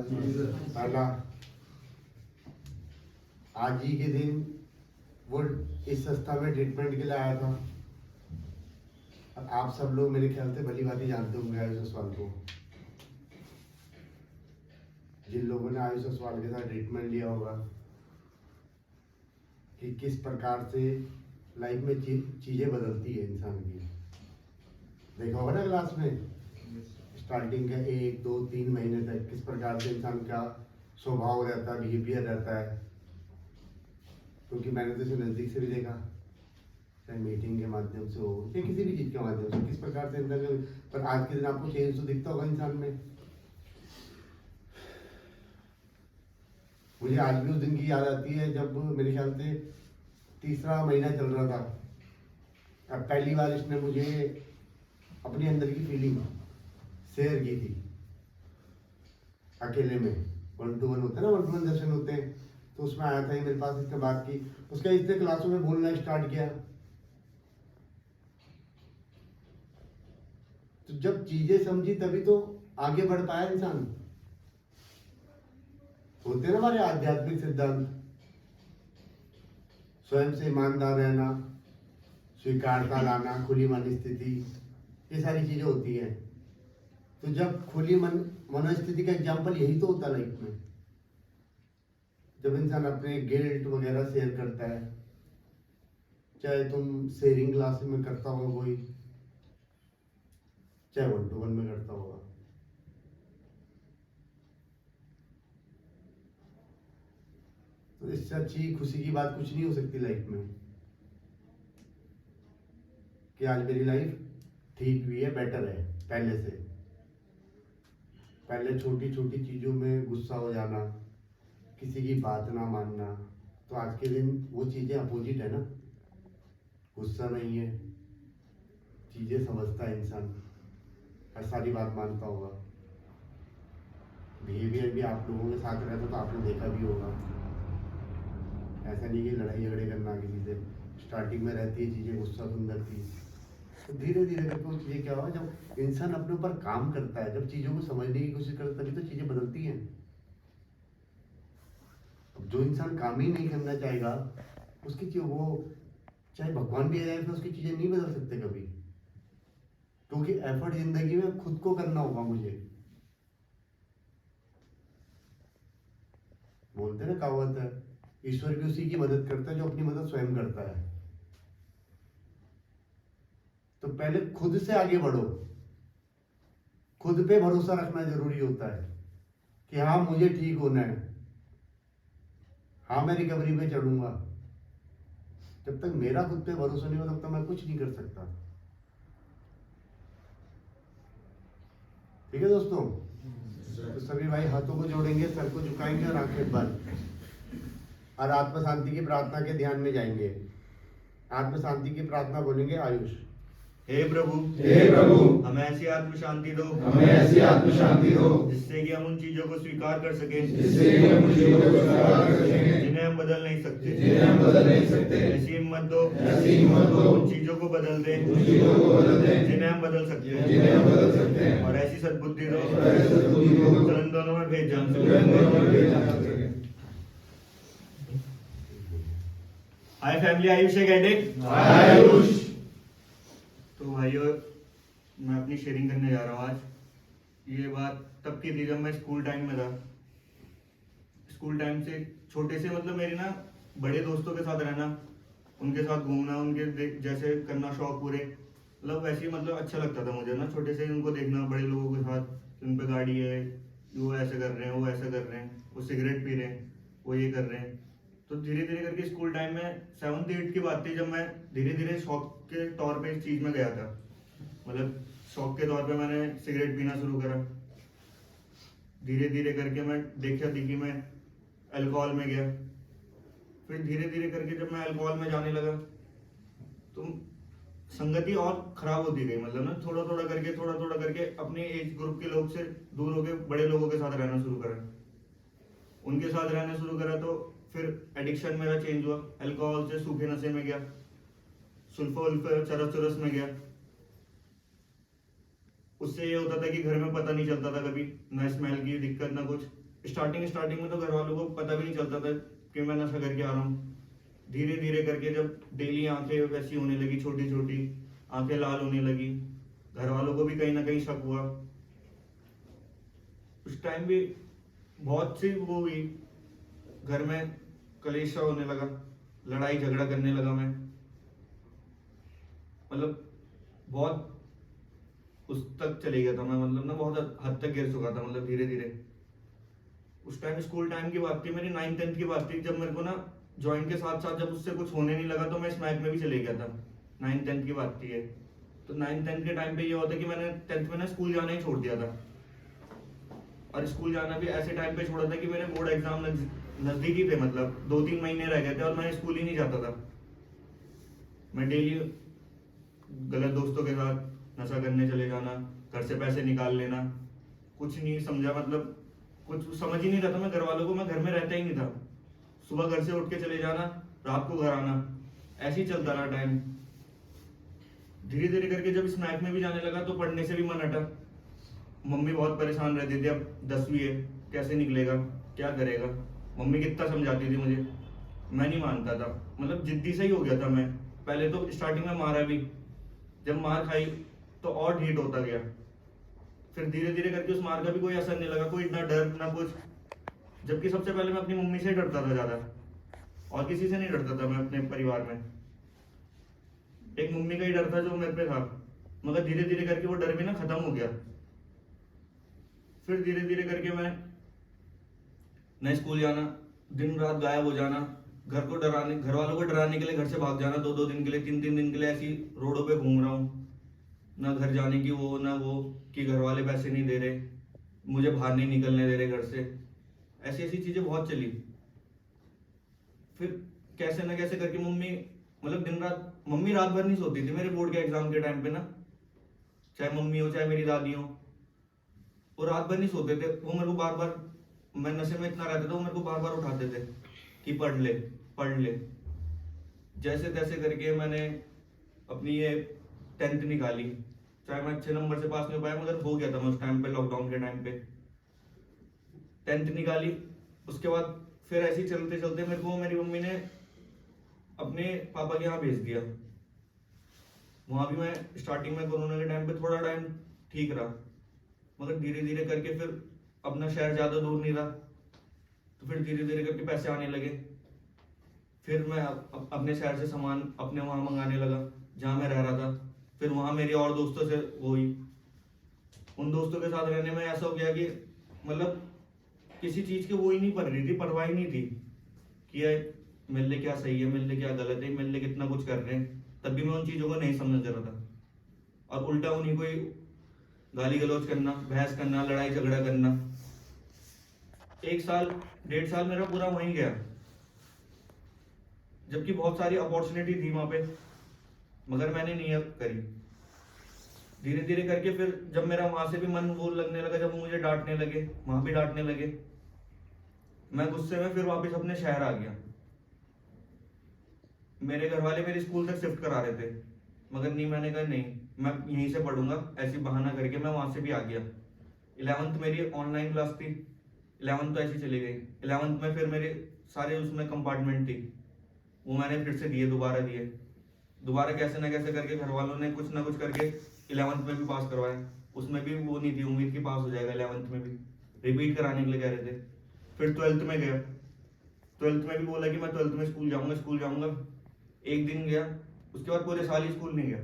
पहला आज ही के दिन वो इस संस्था में ट्रीटमेंट के लिए आया था। और आप सब लोग मेरे ख्याल से भली भांति जानते होंगे आयुष अस्वाल को। जिन लोगों ने आयुष अस्वाल के साथ ट्रीटमेंट लिया होगा कि किस प्रकार से लाइफ में चीजें बदलती है इंसान की। देखा होगा ना क्लास में स्टार्टिंग के 1, 2, 3 महीने तक किस प्रकार से इंसान का स्वभाव रहता है, बिहेवियर रहता है। क्योंकि मैंने तो इसे नज़दीक से भी देखा, चाहे मीटिंग के माध्यम से हो या किसी भी चीज़ के माध्यम से, किस प्रकार से इंसान। पर आज के दिन आपको चेंज तो दिखता होगा इंसान में। मुझे आज भी उस दिन की याद आती है जब मेरे ख्याल से 3रा महीना चल रहा था। अब पहली बार इसने मुझे अपनी अंदर की फीलिंग शेयर की थी अकेले में। 1-to-1 होता है ना, 1-to-1 सेशन होते हैं, तो उसमें आया था, मेरे पास इसने बात की। उसका इसने क्लासों में बोलना स्टार्ट किया। तो जब चीजें समझी तभी तो आगे बढ़ पाया इंसान। होते हैं ना हमारे आध्यात्मिक सिद्धांत, स्वयं से ईमानदार रहना, स्वीकारता लाना, खुली मन स्थिति, ये सारी चीजें होती हैं। तो जब खुली मनोस्थिति का एग्जाम्पल यही तो होता है लाइफ में। जब इंसान अपने गिल्ट वगैरह शेयर करता है, चाहे तुम शेयरिंग क्लास में करता हो कोई, चाहे 1-to-1 में करता होगा, तो इससे अच्छी खुशी की बात कुछ नहीं हो सकती लाइफ में कि आज मेरी लाइफ ठीक भी है, बेटर है पहले से। पहले छोटी छोटी चीजों में गुस्सा हो जाना, किसी की बात ना मानना, तो आज के दिन वो चीजें अपोजिट है ना। गुस्सा नहीं है, चीजें समझता है इंसान, हर सारी बात मानता होगा। बिहेवियर भी आप लोगों के साथ रहता तो आपने देखा भी होगा। ऐसा नहीं कि लड़ाई झगड़े करना किसी से, स्टार्टिंग में रहती है चीजें, गुस्सा सुंदर थी, तो धीरे धीरे करके वो चीजें क्या हुआ, जब इंसान अपने ऊपर काम करता है, जब चीजों को समझने की कोशिश करता है, तभी तो चीजें बदलती हैं। जो इंसान काम ही नहीं करना चाहेगा, उसकी चीज वो चाहे भगवान भी आ जाए तो उसकी चीजें नहीं बदल सकते कभी। क्योंकि एफर्ट जिंदगी में खुद को करना होगा मुझे। बोलते ना कहावत है, ईश्वर भी उसी की मदद करता है जो अपनी मदद स्वयं करता है। तो पहले खुद से आगे बढ़ो, खुद पे भरोसा रखना जरूरी होता है कि हाँ मुझे ठीक होना है, हाँ मैं रिकवरी पे चढ़ूंगा। जब तक मेरा खुद पे भरोसा नहीं हो तब तक मैं कुछ नहीं कर सकता। ठीक है दोस्तों, तो सभी भाई हाथों को जोड़ेंगे, सर को झुकाएंगे और आंखें बंद, और आत्म शांति की प्रार्थना के ध्यान में जाएंगे। आत्म शांति की प्रार्थना बोलेंगे आयुष। हे प्रभु, हमें ऐसी आत्म शांति दो, जिससे कि हम उन चीजों को स्वीकार कर सकें जिन्हें हम बदल नहीं सकते। ऐसी हिम्मत दो उन चीजों को बदल दे जिन्हें हम बदल सकते हैं, और ऐसी सद्बुद्धि दो तुरंत दोनों में भेद जान सके। हाय फैमिली, आयुष है गाइडेड। तो भाइयों, मैं अपनी शेयरिंग करने जा रहा हूँ आज। ये बात तब की थी जब मैं स्कूल टाइम में था। स्कूल टाइम से छोटे से मतलब मेरे ना बड़े दोस्तों के साथ रहना, उनके साथ घूमना, उनके जैसे करना शौक पूरे, मतलब वैसे ही मतलब अच्छा लगता था मुझे ना। छोटे से ही उनको देखना, बड़े लोगों के साथ, उन पे गाड़ी है, वो ऐसा कर रहे हैं, वो ऐसा कर रहे हैं, वो सिगरेट पी रहे हैं, वो ये कर रहे हैं। तो धीरे धीरे करके स्कूल टाइम में 7th 8th की बात थी जब मैं धीरे धीरे शौक के तौर पे इस चीज में गया था। मतलब शौक के तौर पे मैंने सिगरेट पीना शुरू करा। धीरे धीरे करके मैं देखा देखी मैं अल्कोहल में गया। फिर धीरे धीरे करके जब मैं अल्कोहल में जाने लगा तो संगति और खराब होती गई। मतलब ना थोड़ा थोड़ा करके अपने एज ग्रुप के लोग से दूर होकर बड़े लोगों के साथ रहना शुरू करा। उनके साथ रहना शुरू करा तो फिर एडिक्शन मेरा चेंज हुआ। अल्कोहल से सूखे नशे में गया, सुल्फा चरस में गया। उससे ये होता था कि घर में पता नहीं चलता था कभी, ना स्मेल की दिक्कत ना कुछ। स्टार्टिंग में तो घर वालों को पता भी नहीं चलता था कि मैं नशा करके आ रहा हूँ। धीरे धीरे करके जब डेली आंखें वैसी होने लगी, छोटी छोटी आंखें लाल होने लगी, घर वालों को भी कहीं ना कहीं शक हुआ। उस टाइम भी बहुत सी वो हुई, घर में कलेश सा होने लगा, लड़ाई झगड़ा करने लगा मैं, मतलब बहुत उस तक चले गया था मैं, मतलब ना बहुत हद तक गिर चुका था, मतलब धीरे धीरे। उस टाइम स्कूल टाइम की बात थी, मेरी 9th-10th की बात थी, जब मेरे को ना जॉइंट के साथ साथ जब उससे कुछ होने नहीं लगा तो मैं स्मैक में भी चले गया था। 9th-10th की बात थी ये। तो 9th-10th के टाइम पे ये होता कि मैंने 10th में ना स्कूल जाना ही छोड़ दिया था। और स्कूल जाना भी ऐसे टाइम पे छोड़ा था कि मेरे बोर्ड एग्जाम नजदीकी थे, मतलब 2-3 महीने रह गए थे और मैं स्कूल ही नहीं जाता था। मैं डेली गलत दोस्तों के साथ नशा करने चले जाना, घर से पैसे निकाल लेना, कुछ नहीं समझा, मतलब कुछ समझ ही नहीं रहा था मैं घर वालों को, मैं घर में रहता ही नहीं था। सुबह घर से उठ के चले जाना, रात को घर आना, ऐसे ही चलता रहा टाइम। धीरे धीरे करके जब स्नैक में भी जाने लगा तो पढ़ने से भी मन हटा। मम्मी बहुत परेशान रहती थी, अब 10वीं है, कैसे निकलेगा, क्या करेगा। मम्मी कितना समझाती थी मुझे, मैं नहीं मानता था, मतलब जिद्दी से ही हो गया था मैं। पहले तो स्टार्टिंग में मारा भी, जब मार खाई तो और ढीठ होता गया। फिर धीरे धीरे करके उस मार का भी कोई असर नहीं लगा, कोई ना डर ना कुछ। जबकि सबसे पहले मैं अपनी मम्मी से डरता था ज्यादा, और किसी से नहीं डरता था मैं अपने परिवार में। एक मम्मी का ही डर था जो मेरे पे था, मगर धीरे धीरे करके वो डर भी ना खत्म हो गया। फिर धीरे धीरे करके मैं न स्कूल जाना, दिन रात गायब हो जाना, घर वालों को डराने के लिए घर से भाग जाना, 2-2 दिन के लिए, 3-3 दिन के लिए ऐसी रोडों पे घूम रहा हूँ। ना घर जाने की वो, ना वो कि घर वाले पैसे नहीं दे रहे, मुझे बाहर नहीं निकलने दे रहे घर से। ऐसी ऐसी चीजें बहुत चली। फिर कैसे ना कैसे करके मम्मी, मतलब दिन रात मम्मी रात भर नहीं सोती थी मेरे बोर्ड के एग्जाम के टाइम पे ना, चाहे मम्मी हो चाहे मेरी दादी हो, वो रात भर नहीं सोते थे। वो मेरे को बार बार, मैं नशे में इतना रहता था, वो मेरे को बार बार उठाते थे कि पढ़ ले पढ़ ले। जैसे तैसे करके मैंने अपनी ये 10th निकाली, चाहे मैं अच्छे नंबर से पास नहीं हो पाया, मगर हो गया था मैं उस टाइम पे, लॉकडाउन के टाइम पे 10th निकाली। उसके बाद फिर ऐसे ही चलते चलते मेरे को मेरी मम्मी ने अपने पापा के यहाँ भेज दिया। वहां भी मैं स्टार्टिंग में कोरोना के टाइम पे थोड़ा टाइम ठीक रहा, मगर धीरे धीरे करके फिर अपना शहर ज्यादा दूर नहीं रहा, तो फिर धीरे धीरे करके पैसे आने लगे। फिर मैं अपने शहर से सामान अपने वहां मंगाने लगा जहाँ मैं रह रहा था। फिर वहां मेरी और दोस्तों से वो हुई, उन दोस्तों के साथ रहने में ऐसा हो गया कि मतलब किसी चीज की वो ही नहीं पड़ रही थी, परवाह ही नहीं थी कि यार मेरे लिए क्या सही है, मेरे लिए क्या गलत है, मेरे लिए कितना कुछ कर रहे हैं। तब भी मैं उन चीजों को नहीं समझ रहा था, और उल्टा उन्हीं को ही गाली गलौज करना, बहस करना, लड़ाई झगड़ा करना। 1 साल 1.5 साल मेरा पूरा वहीं गया, जबकि बहुत सारी अपॉर्चुनिटी थी वहां पे, मगर मैंने नहीं करी। धीरे धीरे करके फिर जब मेरा वहां से भी मन वो लगने लगा, जब वो मुझे डांटने लगे, वहां भी डांटने लगे, मैं गुस्से में फिर वापस अपने शहर आ गया। मेरे घर वाले मेरे स्कूल तक शिफ्ट करा रहे थे, मगर नहीं, मैंने कहा नहीं, मैं यहीं से पढ़ूंगा। ऐसी बहाना करके मैं वहां से भी आ गया। 11th मेरी ऑनलाइन क्लास थी, 11th तो ऐसी चली गई। 11th में फिर मेरे सारे उसमें कंपार्टमेंट थी, वो मैंने फिर से दिए, दोबारा कैसे ना कैसे करके घर वालों ने कुछ ना कुछ करके 11th में भी पास करवाया। उसमें भी वो नहीं थी उम्मीद कि पास हो जाएगा, 11th में भी रिपीट कराने के लिए कह रहे थे। फिर 12th में गया, 12th में भी बोला कि मैं 12th में स्कूल जाऊंगा। एक दिन गया, उसके बाद पूरे साल ही स्कूल नहीं गया।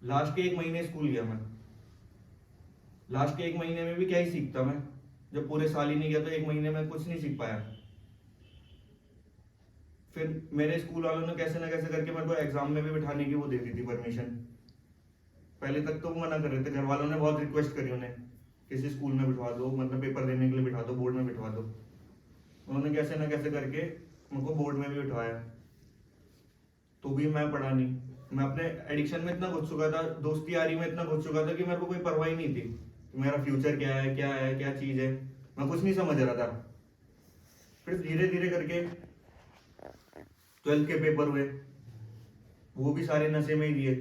लास्ट के 1 महीने स्कूल गया मैं। लास्ट के 1 महीने में भी क्या ही सीखता मैं, जब पूरे साल ही नहीं गया तो 1 महीने में कुछ नहीं सीख पाया। फिर मेरे स्कूल वालों ने कैसे ना कैसे करके मेरे को एग्जाम में भी बिठाने की वो दे दी थी परमिशन। पहले तक तो वो मना कर रहे थे, घर वालों ने बहुत रिक्वेस्ट करी उन्हें, किसी स्कूल में बिठवा दो, मतलब पेपर देने के लिए बिठा दो, बोर्ड में बिठवा दो। उन्होंने कैसे ना कैसे करके मेरे को बोर्ड में भी बिठवाया, तो भी मैं पढ़ा नहीं। मैं अपने एडिक्शन में इतना घुस चुका था, दोस्ती यारी में इतना घुस चुका था कि मेरे को कोई परवाह ही नहीं थी कि मेरा फ्यूचर क्या है, क्या चीज है, मैं कुछ नहीं समझ रहा था। फिर धीरे धीरे करके 12th के पेपर हुए, वो भी सारे नशे में ही दिए।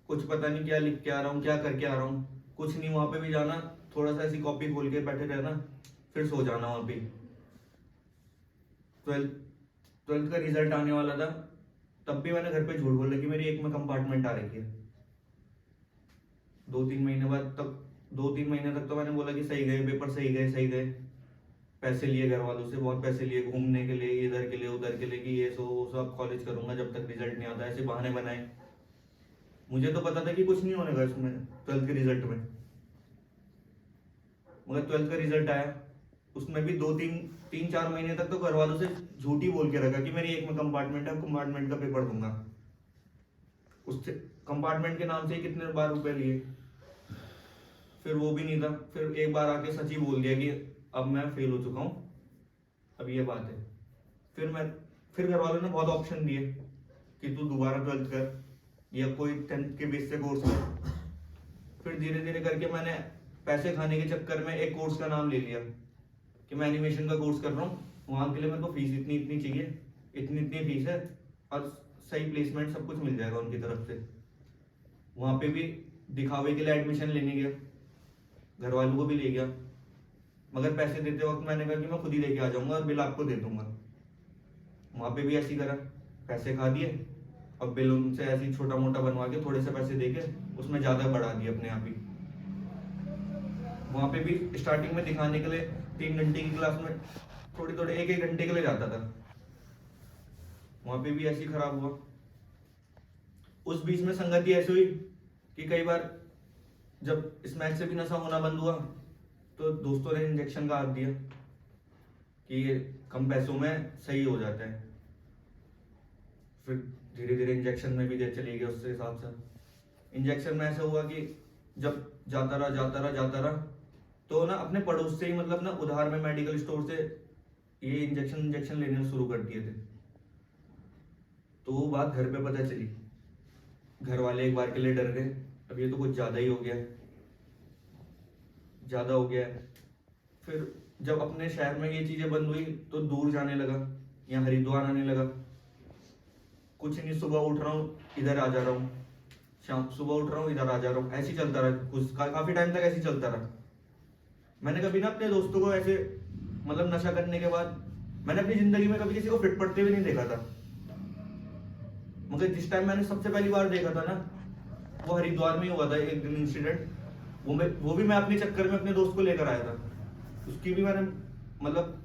कुछ पता नहीं क्या लिख के आ रहा हूँ, क्या करके आ रहा हूँ, कुछ नहीं। वहां पे भी जाना, थोड़ा सा ऐसी कॉपी खोल के बैठे रहना, फिर सो जाना वहाँ पे। ट्वेल्थ का रिजल्ट आने वाला था, तब भी मैंने घर पे झूठ बोला कि मेरी एक में कंपार्टमेंट आ रखी है। 2-3 महीने बाद तक 2-3 महीने तक तो मैंने बोला कि सही गए पेपर, सही गए। पैसे लिए घर वालों से, बहुत पैसे लिए घूमने के लिए, इधर के लिए उधर के लिए, कि ये वो सब कॉलेज करूंगा जब तक रिजल्ट नहीं आता, ऐसे बहाने बनाए। मुझे तो पता था कि कुछ नहीं होने का इसमें, 12th के रिजल्ट में। मगर 12th का रिजल्ट आया, उसमें भी 3-4 महीने तक तो घर वालों से झूठी बोल के रखा कि मेरी एक में कंपार्टमेंट है, कंपार्टमेंट का पेपर दूंगा। उससे कंपार्टमेंट के नाम से ही कितने बार रुपए लिए, फिर वो भी नहीं था। फिर एक बार आके सच ही बोल दिया कि अब मैं फेल हो चुका हूँ, अब ये बात है। फिर घर वालों ने बहुत ऑप्शन दिए कि तू दोबारा 12th कर या कोई 10th के बेस से कोर्स कर। फिर धीरे धीरे करके मैंने पैसे खाने के चक्कर में एक कोर्स का नाम ले लिया कि मैं एनिमेशन का कोर्स कर रहा हूँ, वहाँ के लिए मेरे को फीस इतनी चाहिए, इतनी फीस है और सही प्लेसमेंट सब कुछ मिल जाएगा उनकी तरफ से। वहाँ पे भी दिखावे के लिए एडमिशन लेने गया, घर वालों को भी ले गया, मगर पैसे देते वक्त मैंने कहा कि मैं खुद ही लेके आ जाऊंगा और बिल आपको दे दूंगा। वहाँ पे भी ऐसी करा, पैसे खा दिए और बिल उनसे ऐसे छोटा मोटा बनवा के थोड़े से पैसे देके उसमें ज़्यादा बढ़ा दिए अपने आप ही। वहाँ पे भी स्टार्टिंग में दिखाने के लिए 3 घंटे की क्लास में थोड़े 1-1 घंटे के लिए जाता था, वहाँ पे भी ऐसी खराब हुआ। उस बीच में संगति ऐसी हुई कि कई बार जब स्मैक से भी नशा होना बंद हुआ तो दोस्तों ने इंजेक्शन का हाथ दिया कि ये कम पैसों में सही हो जाता है। फिर धीरे धीरे इंजेक्शन में भी दे चली गई उसके हिसाब से। इंजेक्शन में ऐसा हुआ कि जब जाता रहा तो ना अपने पड़ोस से ही, मतलब ना उधार में मेडिकल स्टोर से ये इंजेक्शन लेने शुरू कर दिए थे। तो वो बात घर पे पता चली, घर वाले एक बार के लिए डर गए, अब ये तो कुछ ज़्यादा ही हो गया है। फिर जब अपने शहर में ये चीज़ें बंद हुई तो दूर जाने लगा, यहाँ हरिद्वार आने लगा। कुछ नहीं, सुबह उठ रहा हूँ इधर आ जा रहा हूँ, शाम सुबह उठ रहा हूँ इधर आ जा रहा हूँ, ऐसे ही चलता रहा। काफ़ी टाइम तक ऐसे ही चलता रहा। मैंने कभी ना अपने दोस्तों को ऐसे, मतलब नशा करने के बाद मैंने अपनी ज़िंदगी में कभी किसी को फिट पड़ते हुए नहीं देखा था। मगर जिस टाइम मैंने सबसे पहली बार देखा था ना, वो हरिद्वार में ही हुआ था एक दिन इंसिडेंट। वो भी मैं अपने चक्कर में अपने दोस्त को लेकर आया था। उसकी भी मैंने, मतलब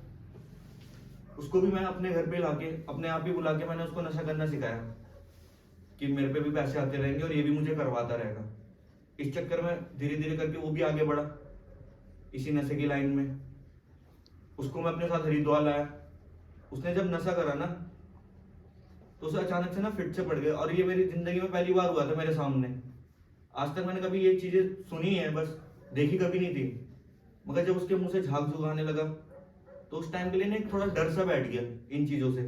उसको भी मैं अपने घर पे लाके अपने आप ही बुला के मैंने उसको नशा करना सिखाया कि मेरे पे भी पैसे आते रहेंगे और ये भी मुझे करवाता रहेगा। इस चक्कर में धीरे धीरे करके वो भी आगे बढ़ा इसी नशे की लाइन में। उसको मैं अपने साथ हरिद्वार लाया। उसने जब नशा करा ना तो उसे अचानक से ना फिट से पड़ गया, और ये मेरी जिंदगी में पहली बार हुआ था मेरे सामने। आज तक मैंने कभी ये चीजें सुनी है, बस देखी कभी नहीं थी। मगर जब उसके मुंह से झाग झुग आने लगा तो उस टाइम के लिए ना एक थोड़ा डर सा बैठ गया इन चीजों से।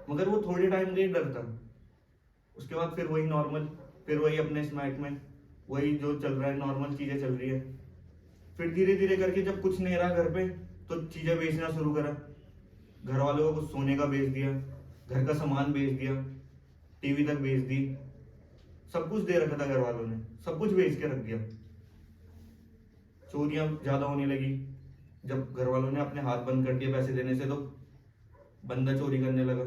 मगर वो थोड़े टाइम के लिए डर था, उसके बाद फिर वही नॉर्मल, फिर वही अपने स्मैक में वही जो चल रहा है, नॉर्मल चीजें चल रही है। फिर धीरे धीरे करके जब कुछ नहीं रहा घर पे तो चीजें बेचना शुरू करा। घर वालों को कुछ सोने का बेच दिया, घर का सामान बेच दिया, टीवी तक बेच दी, सब कुछ दे रखा था घर वालों ने, सब कुछ बेच के रख दिया। चोरियां ज्यादा होने लगी जब घर वालों ने अपने हाथ बंद कर दिए पैसे देने से, तो बंदा चोरी करने लगा।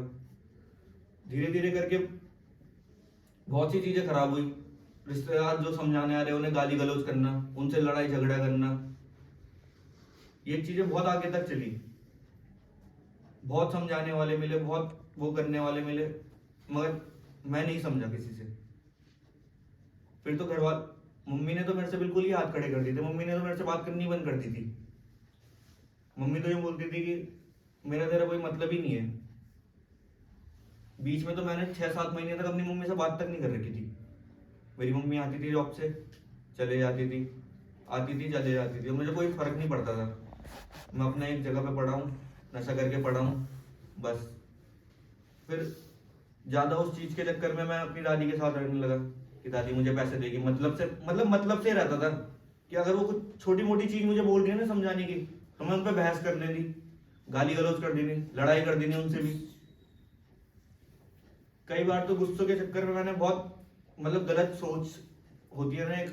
धीरे धीरे करके बहुत सी चीजें खराब हुई। रिश्तेदार जो समझाने आ रहे उन्हें गाली गलौज करना, उनसे लड़ाई झगड़ा करना, ये चीजें बहुत आगे तक चली। बहुत समझाने वाले मिले, बहुत वो करने वाले मिले, मगर मैं नहीं समझा किसी से। फिर तो घर वाले, मम्मी ने तो मेरे से बिल्कुल ही हाथ खड़े कर दिए थे। मम्मी ने तो मेरे से बात करनी बंद कर दी थी। मम्मी तो ये बोलती थी कि मेरा तेरा कोई मतलब ही नहीं है। बीच में तो मैंने 6-7 महीने तक अपनी मम्मी से बात तक नहीं कर रखी थी। मेरी मम्मी आती थी जॉब से, चले जाती थी, आती थी चले जाती थी, मुझे कोई फर्क नहीं पड़ता था। मैं अपना एक जगह पे पड़ा हूँ, नशा करके पड़ा हूँ, बस। फिर ज्यादा उस चीज के चक्कर में मैं अपनी दादी के साथ रहने लगा कि दादी मुझे पैसे देगी, मतलब से रहता था कि अगर वो कुछ छोटी मोटी चीज मुझे बोल रही है ना समझाने की, तो मैं उन पर बहस कर देनी, गाली गलौज कर देनी, लड़ाई कर देनी उनसे भी। कई बार तो गुस्सों के चक्कर में मैंने बहुत, मतलब गलत सोच होती है ना एक,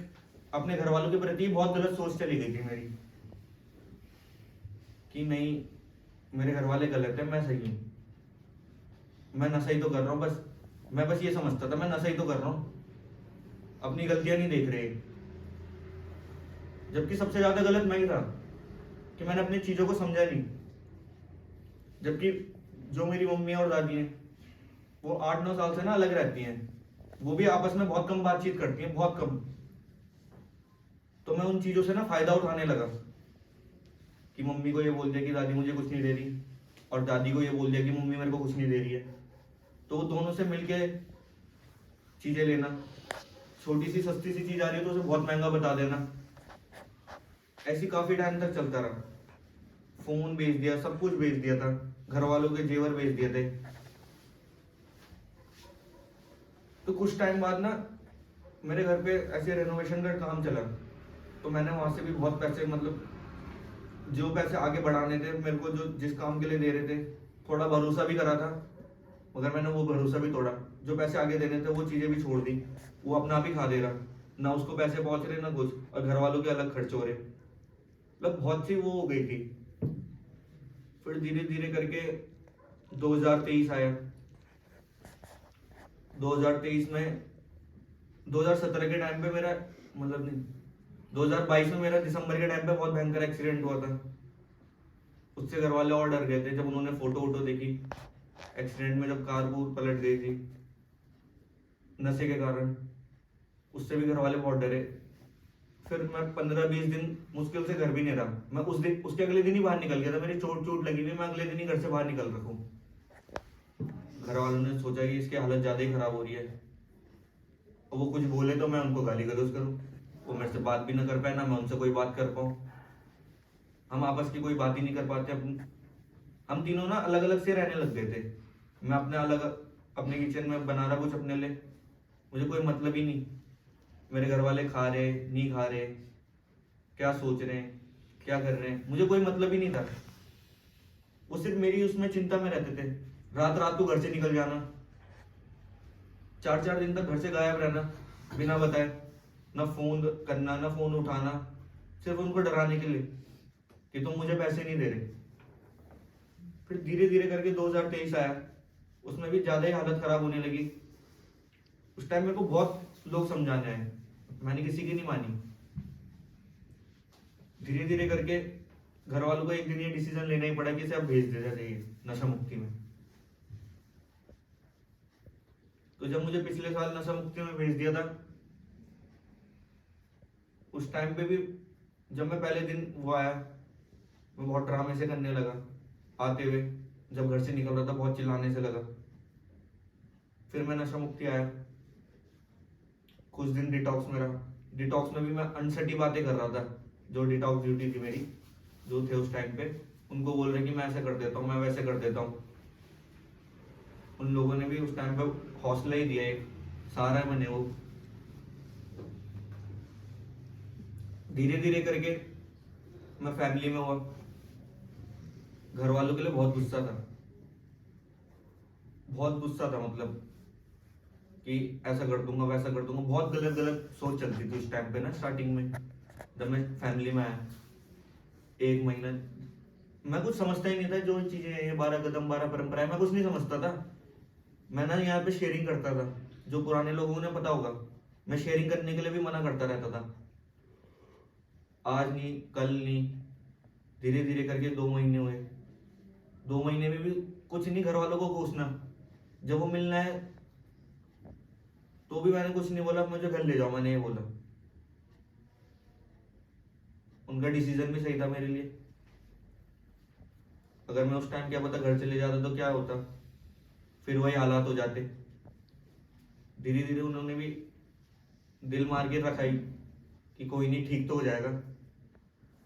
अपने घर वालों के प्रति बहुत गलत सोच चली गई थी मेरी। कि नहीं मेरे घर वाले गलत है, मैं सही हूँ, मैं नशा ही तो कर रहा हूँ, बस मैं बस ये समझता था मैं नशा ही तो कर रहा हूँ, अपनी गलतियां नहीं देख रहे। जबकि सबसे ज्यादा गलत मैं ही था कि मैंने अपनी चीजों को समझा नहीं। जबकि जो मेरी मम्मी और दादी हैं वो 8-9 साल से ना अलग रहती हैं, वो भी आपस में बहुत कम बातचीत करती हैं, बहुत कम। तो मैं उन चीजों से ना फायदा उठाने लगा कि मम्मी को ये बोल दिया कि दादी मुझे कुछ नहीं दे रही, और दादी को ये बोल दिया कि मम्मी मेरे को कुछ नहीं दे रही है। तो वो दोनों से मिलके चीजें लेना, छोटी सी सस्ती सी चीज आ रही है तो उसे बहुत महंगा बता देना, ऐसी काफी टाइम तक चलता रहा। फोन बेच दिया, सब कुछ बेच दिया था, घर वालों के जेवर बेच दिए थे। तो कुछ टाइम बाद ना मेरे घर पे ऐसे रेनोवेशन का काम चला, तो मैंने वहां से भी बहुत पैसे, मतलब जो पैसे आगे बढ़ाने थे मेरे को, जो जिस काम के लिए दे रहे थे, थोड़ा भरोसा भी करा था, मगर मैंने वो भरोसा भी तोड़ा। जो पैसे आगे देने थे वो चीजें भी छोड़ दी, वो अपना भी खा दे रहा, ना उसको पैसे पहुंच रहे ना कुछ, और घर वालों के अलग खर्च हो रहे, मतलब बहुत सी वो हो गई थी। फिर धीरे धीरे करके 2023 आया। 2023 में 2017 के टाइम पे मेरा, मतलब नहीं 2022 में मेरा दिसंबर के टाइम पे बहुत भयंकर एक्सीडेंट हुआ था। उससे घर वाले और डर गए थे जब उन्होंने फोटो वोटो देखी एक्सीडेंट में, जब कार वो पलट गई थी नशे के कारण, उससे भी घर वाले बहुत डरे। फिर मैं 15-20 दिन मुश्किल से घर भी नहीं रहा। मैं उस दिन, उसके अगले दिन ही बाहर निकल गया था, मेरी चोट लगी हुई, मैं अगले दिन ही घर से बाहर निकल रखा हूँ। घर वालों ने सोचा कि इसकी हालत ज्यादा ही खराब हो रही है, और वो कुछ बोले तो मैं उनको गाली गलौज करूँ, वो मेरे से बात भी ना कर पाए, ना मैं उनसे कोई बात कर पाऊँ, हम आपस की कोई बात ही नहीं कर पाते। हम तीनों ना अलग अलग से रहने लग गए थे। मैं अपने अलग, अपने किचन में बना रहा कुछ अपने लिए, मुझे कोई मतलब ही नहीं मेरे घर वाले खा रहे नहीं खा रहे, क्या सोच रहे हैं, क्या कर रहे हैं, मुझे कोई मतलब ही नहीं था। वो सिर्फ मेरी उसमें चिंता में रहते थे। रात रात को घर से निकल जाना, 4-4 दिन तक घर से गायब रहना बिना बताए, ना फोन करना ना फोन उठाना, सिर्फ उनको डराने के लिए कि तुम मुझे पैसे नहीं दे रहे। फिर धीरे धीरे करके 2023 आया, उसमें भी ज्यादा ही हालत खराब होने लगी। उस टाइम मेरे को बहुत लोग समझाने आए, मैंने किसी की नहीं मानी। धीरे धीरे करके घर वालों को एक दिन ये डिसीजन लेना ही पड़ा कि इसे अब भेज देना चाहिए नशा मुक्ति में। तो जब मुझे पिछले साल नशा मुक्ति में भेज दिया था, उस टाइम पे भी जब मैं पहले दिन वो आया, मैं बहुत ड्रामे से करने लगा। आते हुए जब घर से निकल रहा था बहुत चिल्लाने से लगा। फिर मैं नशा मुक्ति आया, कुछ दिन डिटॉक्स में रहा। डिटॉक्स में भी मैं अनसटी बातें कर रहा था, जो डिटॉक्स ड्यूटी थी मेरी, जो थे उस टाइम पे, उनको बोल रहे कि मैं ऐसे कर देता हूँ, मैं वैसे कर देता हूँ। उन लोगों ने भी उस टाइम पे हौसला ही दिया, एक सहारा है मैंने वो। धीरे धीरे करके मैं फैमिली में हुआ, घर वालों के लिए बहुत गुस्सा था, बहुत गुस्सा था, मतलब कि ऐसा कर दूंगा वैसा कर दूंगा, बहुत गलत गलत सोच चलती थी उस टाइम पे ना। स्टार्टिंग में जब मैं फैमिली में आया 1 महीना, मैं कुछ समझता ही नहीं था। जो चीजें ये 12 कदम 12 परंपराएं, मैं कुछ नहीं समझता था। मैं ना यहाँ पे शेयरिंग करता था, जो पुराने लोगों ने पता होगा, मैं शेयरिंग करने के लिए भी मना करता रहता था। आज नहीं कल नहीं, धीरे धीरे करके 2 महीने हुए। 2 महीने में भी कुछ नहीं, घर वालों को पूछना, जब वो मिलना है तो भी मैंने कुछ नहीं बोला, मुझे घर ले जाओ, मैंने ये बोला। उनका डिसीजन भी सही था मेरे लिए। अगर मैं उस टाइम क्या पता घर चले जाता तो क्या होता, फिर वही हालात हो जाते। धीरे धीरे उन्होंने भी दिल मार के रखा ही कि कोई नहीं, ठीक तो हो जाएगा।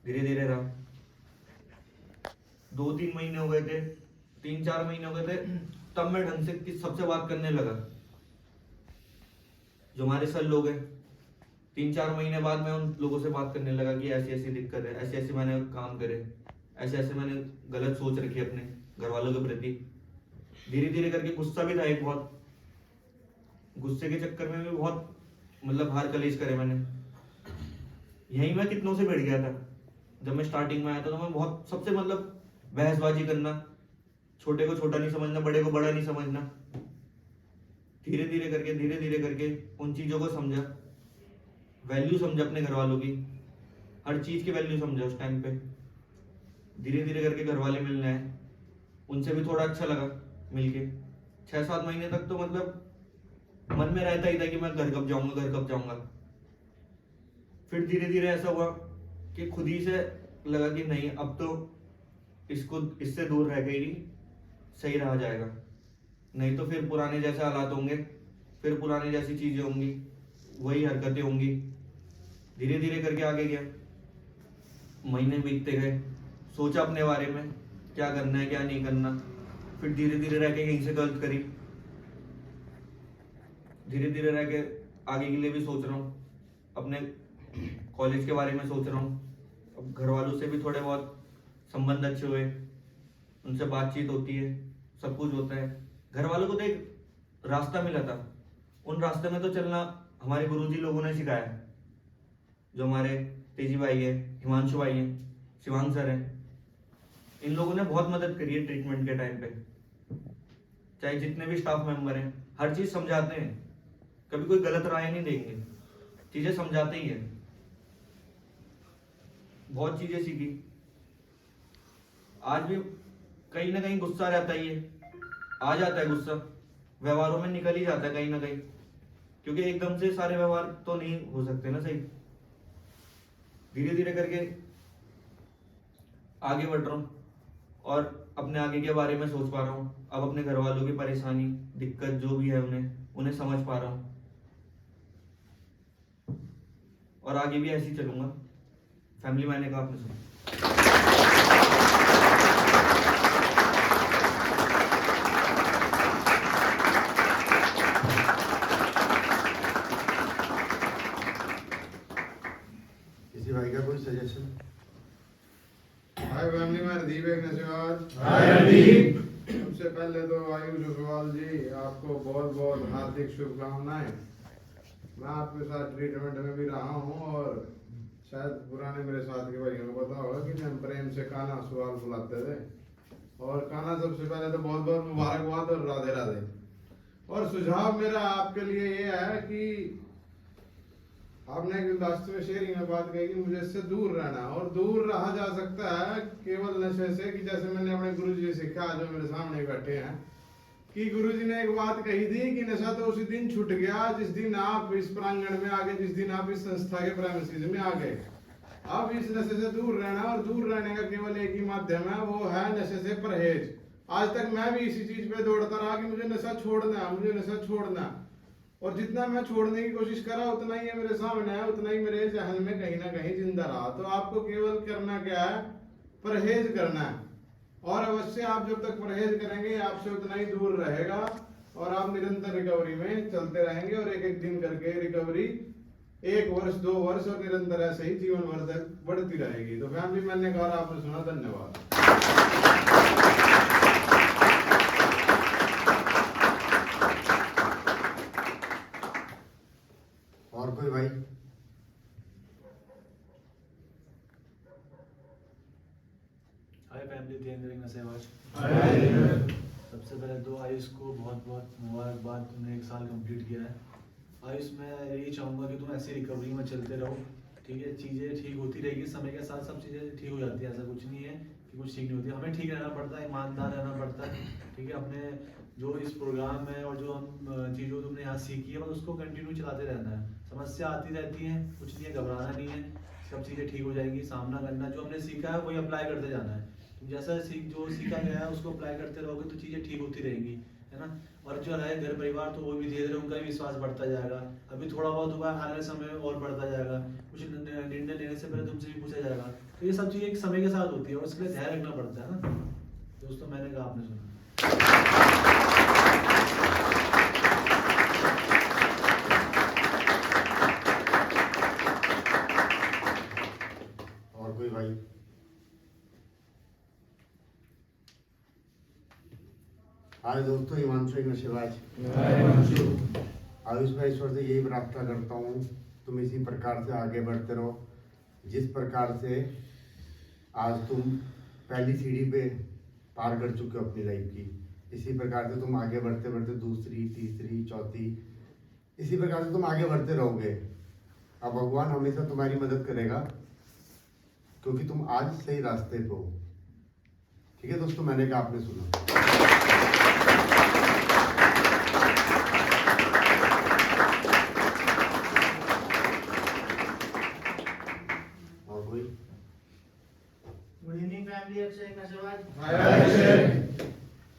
धीरे धीरे रहा, 2-3 महीने हो गए थे, 3-4 महीने हो गए थे, तब मैं ढंग से सबसे बात करने लगा। जो हमारे सर लोग हैं, 3-4 महीने बाद मैं उन लोगों से बात करने लगा कि ऐसी ऐसी दिक्कत है, ऐसे ऐसे मैंने काम करे, ऐसे ऐसे मैंने गलत सोच रखी अपने घर वालों के प्रति। धीरे धीरे करके गुस्सा भी था एक बहुत, गुस्से के चक्कर में भी बहुत, मतलब हार कलेश करे मैंने। यहीं मैं कितनों से भिड़ गया था। जब मैं स्टार्टिंग में आया था तो मैं बहुत, सबसे मतलब बहसबाजी करना, छोटे को छोटा नहीं समझना, बड़े को बड़ा नहीं समझना। धीरे धीरे करके उन चीज़ों को समझा, वैल्यू समझा अपने घर वालों की, हर चीज़ की वैल्यू समझा उस टाइम पे। धीरे धीरे करके घर वाले मिलने आए, उनसे भी थोड़ा अच्छा लगा मिलके। 6-7 महीने तक तो मतलब मन में रहता ही था कि मैं घर कब जाऊंगा। फिर धीरे धीरे ऐसा हुआ कि खुद ही से लगा कि नहीं, अब तो इससे दूर रह के ही सही रहा जाएगा, नहीं तो फिर पुराने जैसे हालात होंगे, फिर पुरानी जैसी चीजें होंगी, वही हरकतें होंगी। धीरे धीरे करके आगे गया, महीने बीतते गए, सोचा अपने बारे में क्या करना है क्या नहीं करना। फिर धीरे धीरे रह के यहीं से गलत करी, धीरे धीरे रह के आगे के लिए भी सोच रहा हूँ, अपने कॉलेज के बारे में सोच रहा हूँ। अब घर वालों से भी थोड़े बहुत संबंध अच्छे हुए, उनसे बातचीत होती है, सब कुछ होता है। घर वालों को तो एक रास्ता मिला था, उन रास्ते में तो चलना हमारे गुरुजी लोगों ने सिखाया है, जो हमारे तेजी भाई है, हिमांशु भाई है, शिवांग सर है। इन लोगों ने बहुत मदद करी है ट्रीटमेंट के टाइम पे। चाहे जितने भी स्टाफ मेंबर हैं, हर चीज समझाते हैं, कभी कोई गलत राय नहीं देंगे, चीजें समझाते ही है। बहुत चीजें सीखी। आज भी कहीं ना कहीं गुस्सा रहता ही है, आ जाता है गुस्सा, व्यवहारों में निकल ही जाता है कहीं ना कहीं, क्योंकि एकदम से सारे व्यवहार तो नहीं हो सकते ना सही। धीरे धीरे करके आगे बढ़ रहा हूँ और अपने आगे के बारे में सोच पा रहा हूँ। अब अपने घर वालों की परेशानी, दिक्कत जो भी है उन्हें समझ पा रहा हूँ, और आगे भी ऐसे ही चलूंगा। फैमिली मैंने कहा आपने सुना। किसी भाई का कोई सजेशन? हाय फैमिली, मैं रणदीप एक नशेबाज। हाय रणदीप। सबसे पहले तो आयुष अग्रवाल जी, आपको बहुत बहुत हार्दिक शुभकामनाएं। मैं आपके साथ ट्रीटमेंट में भी रहा हूं, और शायद पुराने मेरे साथ के भाइयों को पता होगा कि हम प्रेम से कान्हा सुवाल बुलाते थे। और कान्हा, सबसे पहले तो बहुत बहुत मुबारकबाद और राधे राधे। और सुझाव मेरा आपके लिए ये है कि आपने लास्ट में शेयरिंग में बात कही कि मुझे इससे दूर रहना, और दूर रहा जा सकता है केवल नशे से। कि जैसे मैंने अपने गुरुजी से सीखा, जो मेरे सामने बैठे हैं, कि गुरुजी ने एक बात कही थी कि नशा तो उसी दिन छूट गया जिस दिन आप इस प्रांगण में आ गए, जिस दिन आप इस संस्था के प्रेमिसेस में आ गए। अब इस नशे से दूर रहना, और दूर रहने का केवल एक ही माध्यम है, वो है नशे से परहेज। आज तक मैं भी इसी चीज पे दौड़ता रहा कि मुझे नशा छोड़ना, मुझे नशा छोड़ना। और जितना मैं छोड़ने की कोशिश करा, उतना ही मेरे सामने है, उतना ही मेरे जहन में कहीं ना कहीं जिंदा रहा। तो आपको केवल करना क्या है? परहेज करना है। और अवश्य आप जब तक परहेज करेंगे, आपसे उतना ही दूर रहेगा, और आप निरंतर रिकवरी में चलते रहेंगे। और एक एक दिन करके रिकवरी 1 वर्ष 2 वर्ष और निरंतर ऐसे ही जीवन भर तक बढ़ती रहेगी। तो फैमिली मैन ने कहा, आपने सुना, धन्यवाद। और कोई भाई? हाय फैमिली, देवेंद्र नशेबाज। हाय। सबसे पहले तो आयुष को बहुत बहुत मुबारकबाद, तुमने 1 साल कंप्लीट किया है। आयुष, मैं यही चाहूँगा कि तुम ऐसी रिकवरी में चलते रहो, ठीक है। चीज़ें ठीक होती रहेगी, समय के साथ सब चीज़ें ठीक हो जाती है। ऐसा कुछ नहीं है कि कुछ ठीक नहीं होती, हमें ठीक रहना पड़ता है, ईमानदार रहना पड़ता है, ठीक है। अपने जो इस प्रोग्राम में और जो हम चीज़ों तुमने यहाँ सीखी है, बस उसको कंटिन्यू चलाते रहना है। समस्या आती रहती है, कुछ नहीं है, घबराना नहीं है, सब चीज़ें ठीक हो जाएंगी। सामना करना, जो हमने सीखा है वही अप्लाई करते जाना है। तुम जैसा जो सीखा गया है उसको अप्लाई करते रहोगे तो चीज़ें ठीक होती रहेंगी, है ना। और जो है घर परिवार, तो वो भी धीरे धीरे उनका भी विश्वास बढ़ता जाएगा। अभी थोड़ा बहुत हुआ, आने वाले समय में और बढ़ता जाएगा। कुछ निर्णय लेने से पहले तुमसे भी पूछा जाएगा। तो ये सब चीज़ें एक समय के साथ होती है, और इसके लिए ध्यान रखना पड़ता है ना। दोस्तों, मैंने कहा, आपने सुना। और कोई भाई? हाय दोस्तों, हिमांशु एक नशेबाज। आयुष मैं ईश्वर से यही प्रार्थना करता हूँ, तुम इसी प्रकार से आगे बढ़ते रहो, जिस प्रकार से आज तुम पहली सीढ़ी पे पार कर चुके हो अपनी लाइफ की। इसी प्रकार से तुम आगे बढ़ते बढ़ते दूसरी, तीसरी, चौथी, इसी प्रकार से तुम आगे बढ़ते रहोगे। अब भगवान हमेशा तुम्हारी मदद करेगा क्योंकि तुम आज सही रास्ते पे हो। ठीक है दोस्तों, मैंने कहा आपने सुना। और कोई? गुड इवनिंग फैमिली, अक्षय काशीवाद।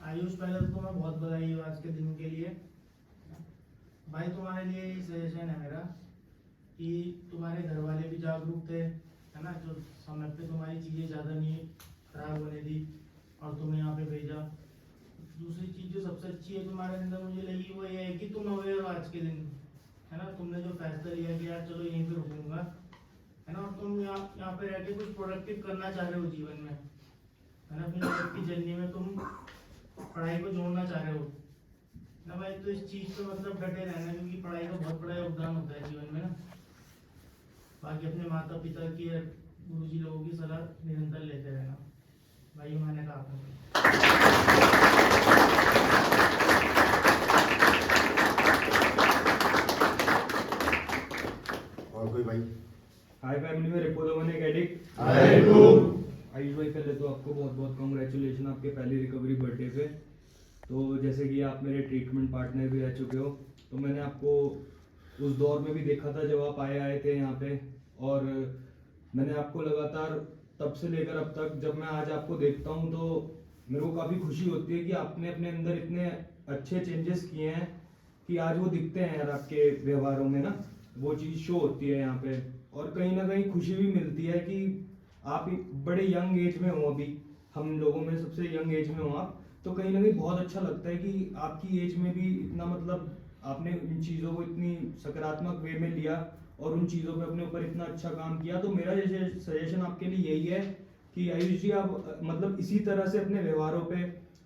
आयुष, पहले तो तुम्हें बहुत बधाई हो आज के दिन के लिए। भाई तुम्हारे लिए ये सजेशन है मेरा कि तुम्हारे घर वाले भी जागरूक थे, है ना, जो समय पे तुम्हारी चीज़ें ज़्यादा नहीं खराब होने दी और तुम्हें यहाँ पे भेजा। दूसरी चीज़ जो सबसे अच्छी है तुम्हारे अंदर मुझे लगी वो ये है कि तुम अवेयर हो आज के दिन, है ना। तुमने जो फैसला लिया कि यार चलो यहीं पे रुकूंगा, है ना, और तुम यहाँ पे रह के कुछ प्रोडक्टिव करना चाह रहे हो जीवन में, है ना। अपनी लाइफ की जर्नी में तुम पढ़ाई को जोड़ना चाह रहे हो ना भाई। तो इस चीज़ पे मतलब डटे रहना, क्योंकि पढ़ाई का बहुत बड़ा योगदान होता है जीवन में ना। बाकी अपने माता पिता की और गुरुजी लोगों की सलाह निरंतर लेते रहना। भाई मैंने कहा आपने। और कोई भाई? हाय फैमिली, में रिपोर्ट वन एक एडिक्ट। आयुष भाई, पहले तो आपको बहुत बहुत कॉन्ग्रेचुलेशन आपके पहली रिकवरी बर्थडे पे। तो जैसे कि आप मेरे ट्रीटमेंट पार्टनर भी रह चुके हो, तो मैंने आपको उस दौर में भी देखा था जब आप आए थे यहाँ पे, और मैंने आपको लगातार तब से लेकर अब तक जब मैं आज आपको देखता हूँ तो मेरे को काफ़ी खुशी होती है कि आपने अपने अंदर इतने अच्छे चेंजेस किए हैं कि आज वो दिखते हैं यार आपके व्यवहारों में ना, वो चीज़ शो होती है यहाँ पे। और कहीं ना कहीं खुशी भी मिलती है कि आप बड़े यंग एज में हो, अभी हम लोगों में सबसे यंग एज में हो आप, तो कहीं ना कहीं बहुत अच्छा लगता है कि आपकी एज में भी इतना मतलब आपने इन चीज़ों को इतनी सकारात्मक वे में लिया और उन चीज़ों पे अपने ऊपर इतना अच्छा काम किया। तो मेरा जैसे सजेशन आपके लिए यही है कि आयुष जी, आप मतलब इसी तरह से अपने व्यवहारों पे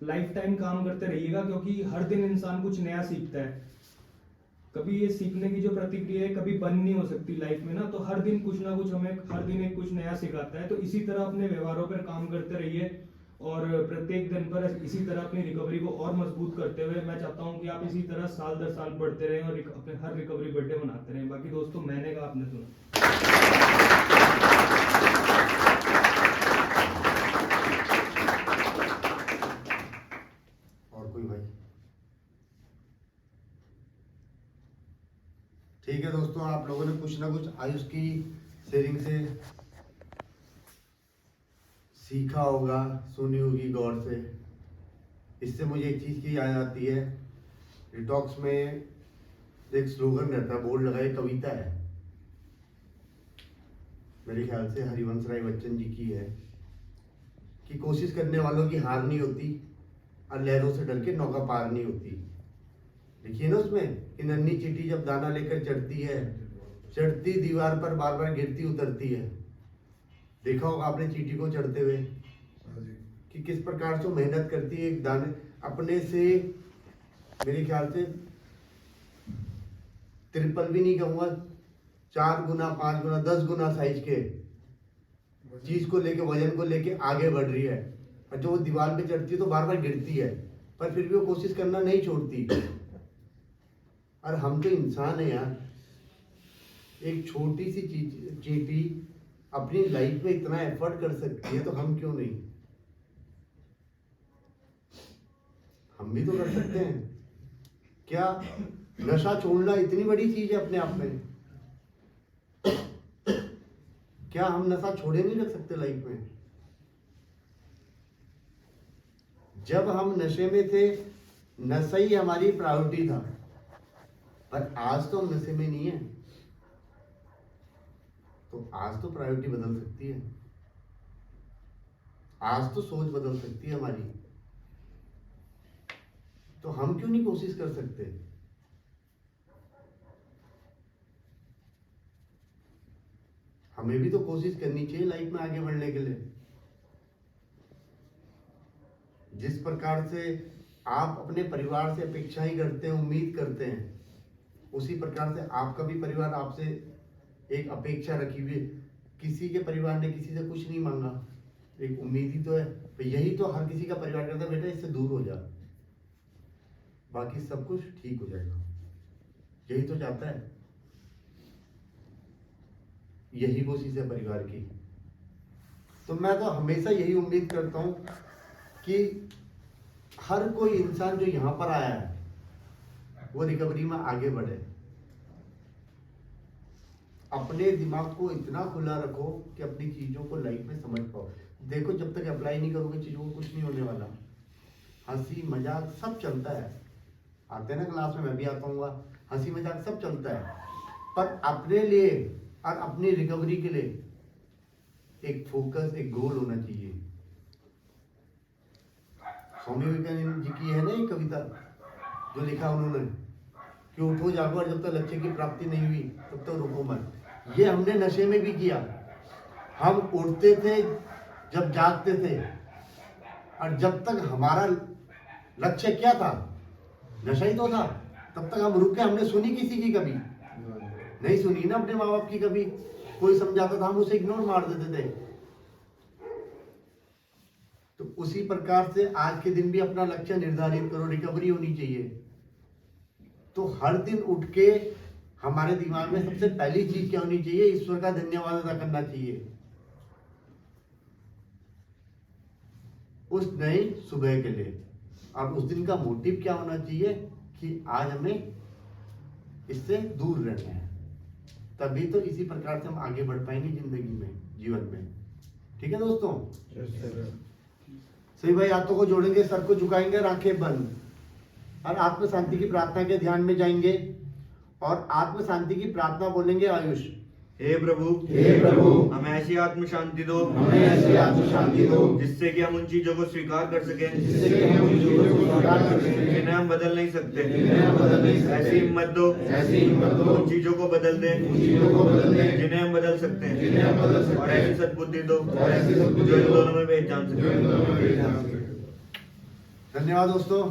लाइफ टाइम काम करते रहिएगा, क्योंकि हर दिन इंसान कुछ नया सीखता है। कभी ये सीखने की जो प्रतिक्रिया है कभी बंद नहीं हो सकती लाइफ में ना, तो हर दिन कुछ ना कुछ हमें हर दिन एक कुछ नया सिखाता है। तो इसी तरह अपने व्यवहारों पर काम करते रहिए और प्रत्येक दिन पर इसी तरह अपनी रिकवरी को और मजबूत करते हुए मैं चाहता हूं कि आप इसी तरह साल दर साल बढ़ते रहें और अपने हर रिकवरी बर्थडे मनाते रहें। बाकी दोस्तों, मैंने कहा आपने सुना। और कोई भाई? ठीक है दोस्तों, आप लोगों ने कुछ ना कुछ आयुष की शेयरिंग से सीखा होगा, सुनी होगी गौर से। इससे मुझे एक चीज़ की याद आती है, डिटॉक्स में एक स्लोगन रहता है, बोर्ड लगा है, कविता है, मेरे ख्याल से हरिवंश राय बच्चन जी की है, कि कोशिश करने वालों की हार नहीं होती और लहरों से डर के नौका पार नहीं होती। देखिए ना उसमें कि नन्ही चींटी जब दाना लेकर चढ़ती है, चढ़ती दीवार पर बार बार गिरती उतरती है। देखा होगा आपने चींटी को चढ़ते हुए कि किस प्रकार से मेहनत करती है, एक दाने अपने से मेरे ख्याल से ट्रिपल भी नहीं कहूँगा, 4 गुना 5 गुना 10 गुना साइज के चीज को लेके, वजन को लेके आगे बढ़ रही है। और जो वो दीवार पे चढ़ती है तो बार बार गिरती है, पर फिर भी वो कोशिश करना नहीं छोड़ती। और हम तो इंसान है यार, एक छोटी सी चींटी अपनी लाइफ में इतना एफर्ट कर सकती है, तो हम क्यों नहीं? हम भी तो कर सकते हैं। क्या नशा छोड़ना इतनी बड़ी चीज है अपने आप में? क्या हम नशा छोड़े नहीं रख सकते लाइफ में? जब हम नशे में थे, नशा ही हमारी प्रायोरिटी था, पर आज तो हम नशे में नहीं है, तो आज तो प्रायोरिटी बदल सकती है, आज तो सोच बदल सकती है हमारी। तो हम क्यों नहीं कोशिश कर सकते? हमें भी तो कोशिश करनी चाहिए लाइफ में आगे बढ़ने के लिए। जिस प्रकार से आप अपने परिवार से अपेक्षाएं करते हैं, उम्मीद करते हैं, उसी प्रकार से आपका भी परिवार आपसे एक अपेक्षा रखी हुई है। किसी के परिवार ने किसी से कुछ नहीं मांगा, एक उम्मीद ही तो है। तो यही तो हर किसी का परिवार करता है, बेटा इससे दूर हो जा, बाकी सब कुछ ठीक हो जाएगा। यही तो चाहता है, यही कोशिश है परिवार की। तो मैं तो हमेशा यही उम्मीद करता हूं कि हर कोई इंसान जो यहां पर आया है वो रिकवरी में आगे बढ़े। अपने दिमाग को इतना खुला रखो कि अपनी चीजों को लाइफ में समझ पाओ। देखो, जब तक अप्लाई नहीं करोगे चीजों को, कुछ नहीं होने वाला। हंसी मजाक सब चलता है, आते हैं ना क्लास में, मैं भी आता हूँ, हंसी मजाक सब चलता है, पर अपने लिए और अपनी रिकवरी के लिए एक फोकस, एक गोल होना चाहिए। स्वामी विवेकानंद जी की है ना एक कविता जो लिखा उन्होंने कि उठो जागो और जब तक लक्ष्य की प्राप्ति नहीं हुई तब तक रुको मत। ये हमने नशे में भी किया। हम उठते थे जब जागते थे, और जब तक हमारा लक्ष्य क्या था, नशा ही तो था, तब तक हम रुक के हमने सुनी किसी की कभी नहीं सुनी ना, अपने माँ बाप की कभी। कोई समझाता था हम उसे इग्नोर मार देते थे। तो उसी प्रकार से आज के दिन भी अपना लक्ष्य निर्धारित करो, रिकवरी होनी चाहिए। तो हर दिन उठ के हमारे दिमाग में सबसे पहली चीज क्या होनी चाहिए, ईश्वर का धन्यवाद अदा करना चाहिए उस नई सुबह के लिए। और उस दिन का मोटिव क्या होना चाहिए कि आज हमें इससे दूर रहना है। तभी तो इसी प्रकार से हम आगे बढ़ पाएंगे जिंदगी में, जीवन में। ठीक है दोस्तों? सही भाई, हाथों को जोड़ेंगे, सर को झुकाएंगे, आंखें बंद, और आत्म शांति की प्रार्थना के ध्यान में जाएंगे और आत्म शांति की प्रार्थना बोलेंगे। आयुष, हे प्रभु हमें ऐसी आत्म शांति दो, जिससे कि हम उन चीजों को स्वीकार कर सकें जिन्हें हम बदल नहीं सकते। ऐसी हिम्मत दो उन चीजों को बदल दें जिन्हें हम बदल सकते हैं, और ऐसी सद्बुद्धि दो जो इन दोनों में भेद जान सके। धन्यवाद दोस्तों।